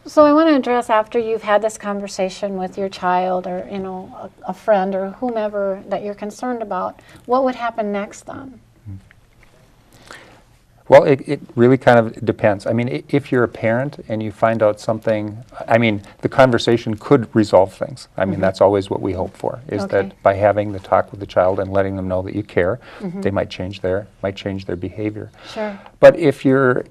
So I want to address, after you've had this conversation with your child or, you know, a friend or whomever that you're concerned about, what would happen next then? Well, it really kind of depends. I mean, if you're a parent and you find out something, I mean, the conversation could resolve things. I mean, that's always what we hope for, is that by having the talk with the child and letting them know that you care, they might change their behavior. Sure. But if you're,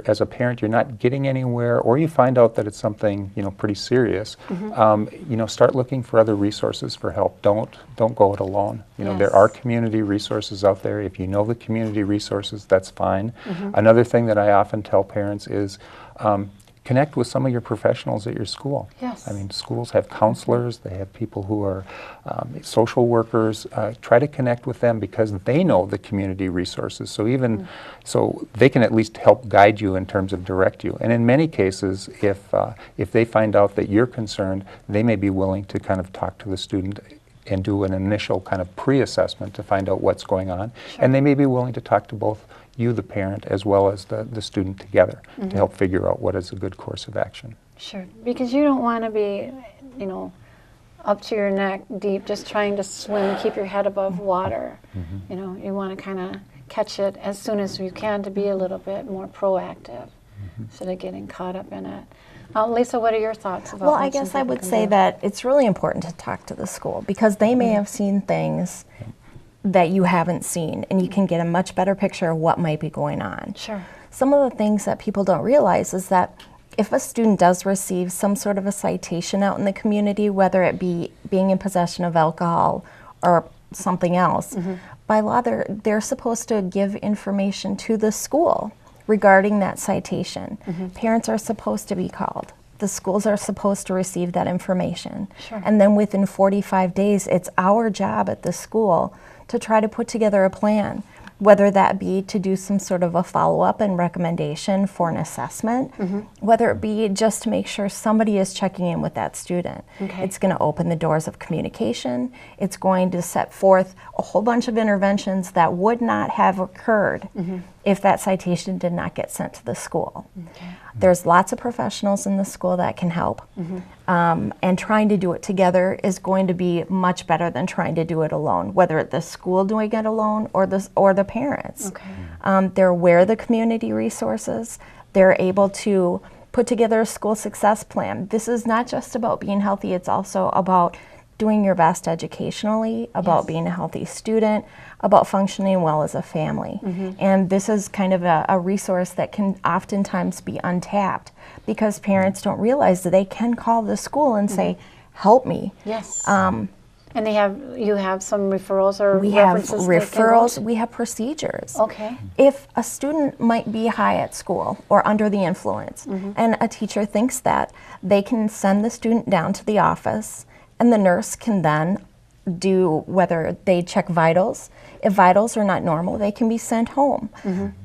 as a parent, you're not getting anywhere, or you find out that it's something, you know, pretty serious, you know, start looking for other resources for help. Don't go it alone. You know, there are community resources out there. If you know the community resources, that's fine. Another thing that I often tell parents is connect with some of your professionals at your school. Yes. I mean, schools have counselors, they have people who are social workers. Try to connect with them because they know the community resources. So even so they can at least help guide you in terms of direct you. And in many cases, if they find out that you're concerned, they may be willing to kind of talk to the student and do an initial kind of pre-assessment to find out what's going on. And they may be willing to talk to both you, the parent, as well as the student together to help figure out what is a good course of action. Sure, because you don't want to be, you know, up to your neck deep just trying to swim, keep your head above water. You know, you want to kind of catch it as soon as you can to be a little bit more proactive instead of getting caught up in it. Lisa, what are your thoughts about? Well, I guess I would say that it's really important to talk to the school because they may have seen things that you haven't seen, and you can get a much better picture of what might be going on. Sure. Some of the things that people don't realize is that if a student does receive some sort of a citation out in the community, whether it be being in possession of alcohol or something else, by law they're supposed to give information to the school regarding that citation. Parents are supposed to be called. The schools are supposed to receive that information. Sure. And then within 45 days, it's our job at the school to try to put together a plan, whether that be to do some sort of a follow-up and recommendation for an assessment, whether it be just to make sure somebody is checking in with that student. It's going to open the doors of communication. It's going to set forth a whole bunch of interventions that would not have occurred if that citation did not get sent to the school. There's lots of professionals in the school that can help, and trying to do it together is going to be much better than trying to do it alone, whether it's the school doing it alone or the parents. They're aware of the community resources. They're able to put together a school success plan. This is not just about being healthy, it's also about doing your best educationally, about being a healthy student, about functioning well as a family. And this is kind of a resource that can oftentimes be untapped because parents don't realize that they can call the school and say, help me. Yes. And you have some referrals or we have references? Referrals, we have procedures. Okay. If a student might be high at school or under the influence, and a teacher thinks that, they can send the student down to the office, and the nurse can then do whether they check vitals. If vitals are not normal, they can be sent home.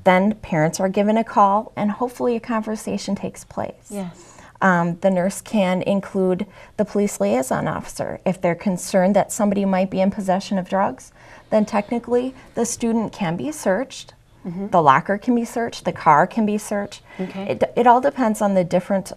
Then parents are given a call, and hopefully a conversation takes place. Yes. The nurse can include the police liaison officer. If they're concerned that somebody might be in possession of drugs, then technically the student can be searched. The locker can be searched, the car can be searched. It all depends on the different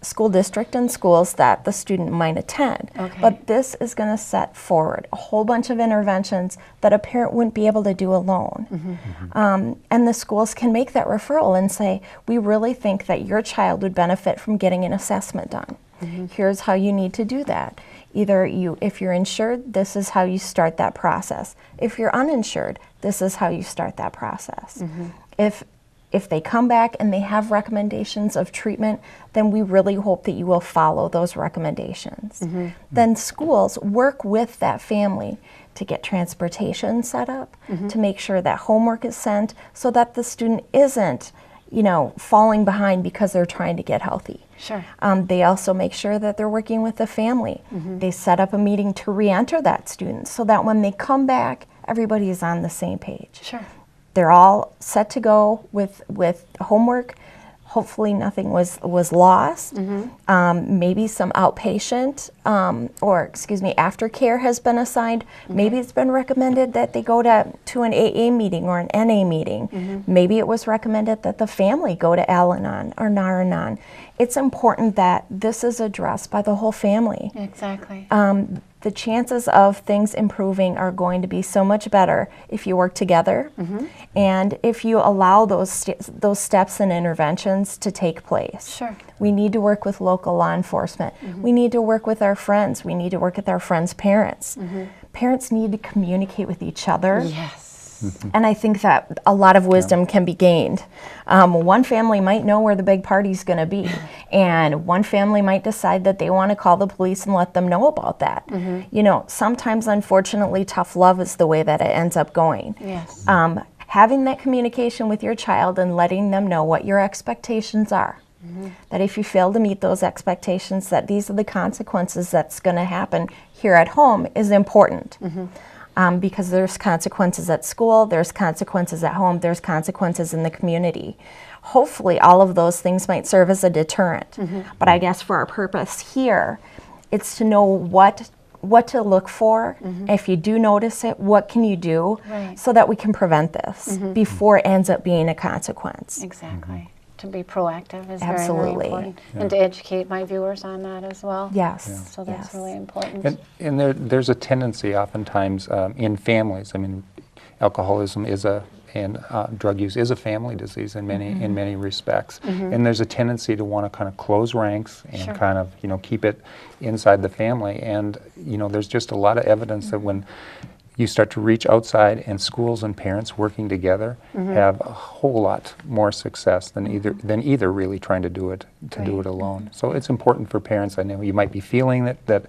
school district and schools that the student might attend. But this is going to set forward a whole bunch of interventions that a parent wouldn't be able to do alone. And the schools can make that referral and say, we really think that your child would benefit from getting an assessment done. Here's how you need to do that. Either if you're insured, this is how you start that process. If you're uninsured, this is how you start that process. If they come back and they have recommendations of treatment, then we really hope that you will follow those recommendations. Then schools work with that family to get transportation set up, to make sure that homework is sent so that the student isn't, falling behind because they're trying to get healthy. Sure. They also make sure that they're working with the family. They set up a meeting to re-enter that student so that when they come back, everybody is on the same page. Sure. They're all set to go with homework. Hopefully nothing was lost. Maybe some outpatient aftercare has been assigned. Maybe it's been recommended that they go to an AA meeting or an NA meeting. Maybe it was recommended that the family go to Al-Anon or Nar-Anon. It's important that this is addressed by the whole family. Exactly. The chances of things improving are going to be so much better if you work together and if you allow those steps and interventions to take place. Sure. We need to work with local law enforcement. We need to work with our friends. We need to work with our friends' parents. Parents need to communicate with each other. Yes. And I think that a lot of wisdom can be gained. One family might know where the big party's going to be, and one family might decide that they want to call the police and let them know about that. You know, sometimes, unfortunately, tough love is the way that it ends up going. Yes. Having that communication with your child and letting them know what your expectations are. That if you fail to meet those expectations, that these are the consequences that's going to happen here at home is important. Because there's consequences at school, there's consequences at home, there's consequences in the community. Hopefully all of those things might serve as a deterrent. But I guess for our purpose here, it's to know what to look for. If you do notice it, what can you do so that we can prevent this before it ends up being a consequence. Exactly. To be proactive is Absolutely. very, very important. And to educate my viewers on that as well. Yes. So that's really important. And there's a tendency oftentimes in families. I mean, alcoholism and drug use is a family disease in many respects. And there's a tendency to want to kind of close ranks and kind of keep it inside the family. And there's just a lot of evidence that when you start to reach outside, and schools and parents working together have a whole lot more success than either really trying to do it alone. So it's important for parents. I know you might be feeling that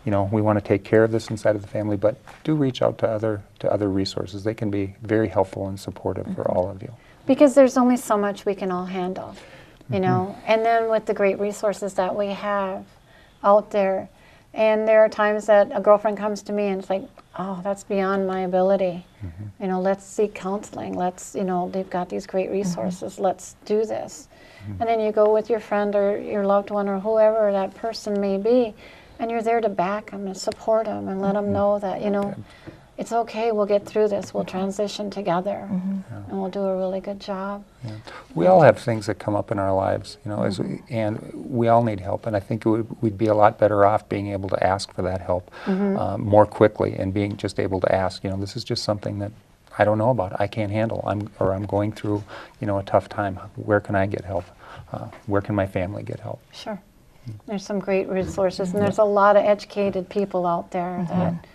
we want to take care of this inside of the family, but do reach out to other resources. They can be very helpful and supportive for all of you. Because there's only so much we can all handle, you know. And then with the great resources that we have out there, and there are times that a girlfriend comes to me and it's like, oh, that's beyond my ability. Let's seek counseling. They've got these great resources. Let's do this. And then you go with your friend or your loved one or whoever that person may be, and you're there to back them and support them and let them know that, it's okay, we'll get through this, we'll transition together, and we'll do a really good job. We all have things that come up in our lives, and we all need help, and I think we'd be a lot better off being able to ask for that help more quickly, and being just able to ask, this is just something that I don't know about, I can't handle, I'm going through, a tough time. Where can I get help? Where can my family get help? Sure. There's some great resources, and there's a lot of educated people out there that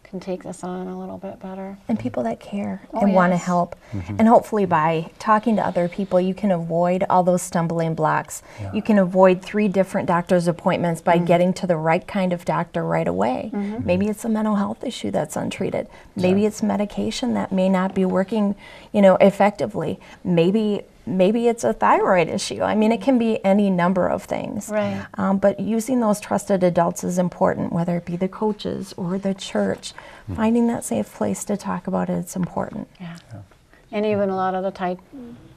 can take this on a little bit better. And people that care and want to help. And hopefully by talking to other people, you can avoid all those stumbling blocks. You can avoid 3 different doctor's appointments by getting to the right kind of doctor right away. Maybe it's a mental health issue that's untreated. Maybe it's medication that may not be working, effectively. Maybe it's a thyroid issue. I mean, it can be any number of things. Right. But using those trusted adults is important, whether it be the coaches or the church. Finding that safe place to talk about it's important. Yeah. And even a lot of the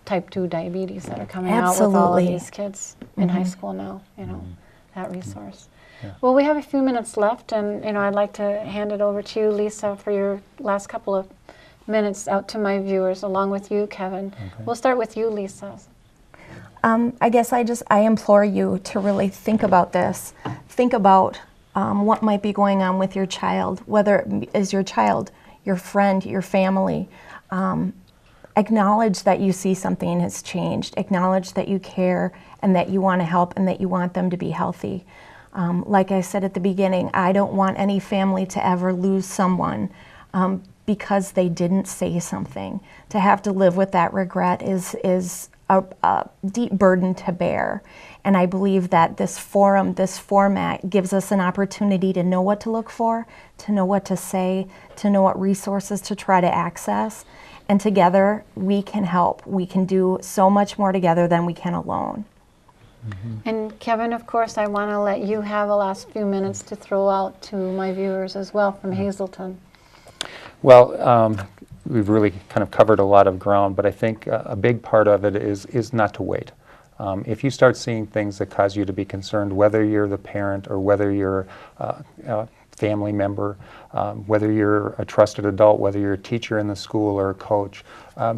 type 2 diabetes that are coming out with all of these kids in high school now, that resource. Well, we have a few minutes left, and I'd like to hand it over to you, Lisa, for your last couple of minutes out to my viewers, along with you, Kevin. Okay. We'll start with you, Lisa. I guess I implore you to really think about this. Think about what might be going on with your child, whether it is your child, your friend, your family. Acknowledge that you see something has changed. Acknowledge that you care and that you want to help and that you want them to be healthy. Like I said at the beginning, I don't want any family to ever lose someone because they didn't say something. To have to live with that regret is a deep burden to bear. And I believe that this forum, this format, gives us an opportunity to know what to look for, to know what to say, to know what resources to try to access. And together, we can help. We can do so much more together than we can alone. And Kevin, of course, I want to let you have the last few minutes to throw out to my viewers as well from Hazelton. Well, we've really kind of covered a lot of ground, but I think a big part of it is not to wait. If you start seeing things that cause you to be concerned, whether you're the parent or whether you're a family member, whether you're a trusted adult, whether you're a teacher in the school or a coach,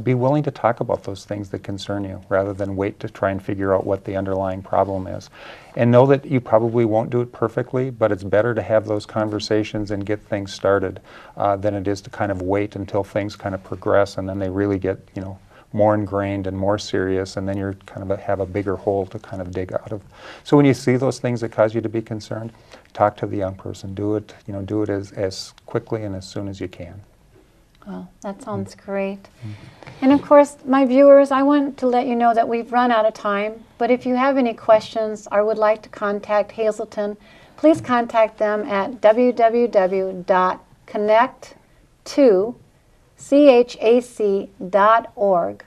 be willing to talk about those things that concern you rather than wait to try and figure out what the underlying problem is. And know that you probably won't do it perfectly, but it's better to have those conversations and get things started than it is to kind of wait until things kind of progress and then they really get, more ingrained and more serious, and then you're kind of have a bigger hole to kind of dig out of. So when you see those things that cause you to be concerned, talk to the young person. Do it, do it as quickly and as soon as you can. Well, that sounds great. And of course, my viewers, I want to let you know that we've run out of time, but if you have any questions or would like to contact Hazelton, please contact them at www.connect2chac.org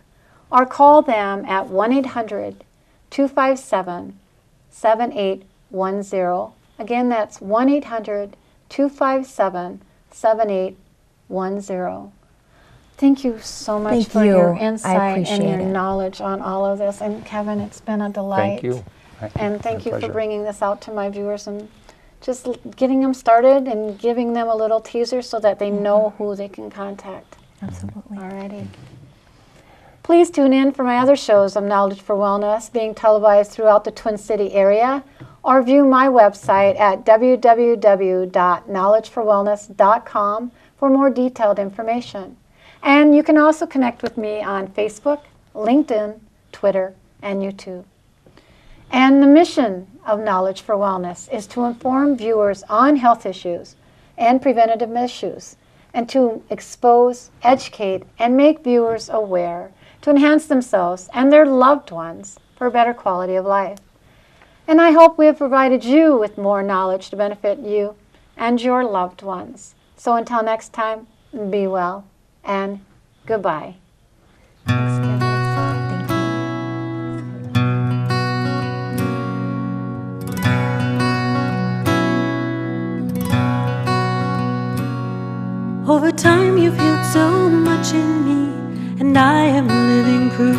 or call them at 1-800-257-7810. Again, that's 1-800-257-7810. Thank you so much Thank for you. your I insight and appreciate your it. knowledge on all of this. And Kevin, it's been a delight. Thank you. And thank My you for pleasure. bringing this out to my viewers and just getting them started and giving them a little teaser so that they know who they can contact. Absolutely. Alrighty. Please tune in for my other shows of Knowledge for Wellness being televised throughout the Twin City area, or view my website at www.knowledgeforwellness.com for more detailed information. And you can also connect with me on Facebook, LinkedIn, Twitter, and YouTube. And the mission of Knowledge for Wellness is to inform viewers on health issues and preventative issues, and to expose, educate, and make viewers aware to enhance themselves and their loved ones for a better quality of life. And I hope we have provided you with more knowledge to benefit you and your loved ones. So until next time, be well and goodbye. Thanks, Kevin. Thank you. Over time you've healed so much in me, and I am living proof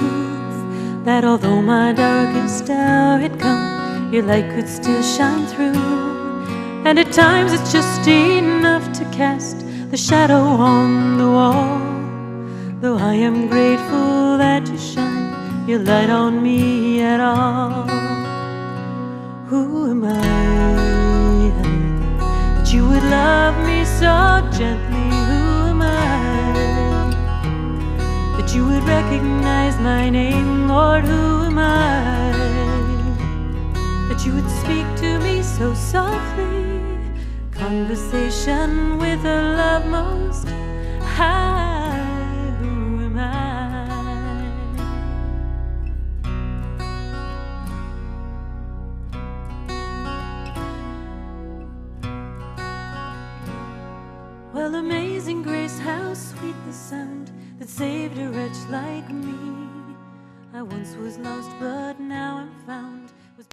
that although my darkest hour had come, your light could still shine through. And at times it's just enough to cast the shadow on the wall. Though I am grateful that you shine your light on me at all. Who am I that you would love me so gently? Who am I that you would recognize my name? Lord, who am I that you would speak to me so softly? Conversation with a love most high. Who am I? Well, amazing grace, how sweet the sound that saved a wretch like me. I once was lost, but now I'm found.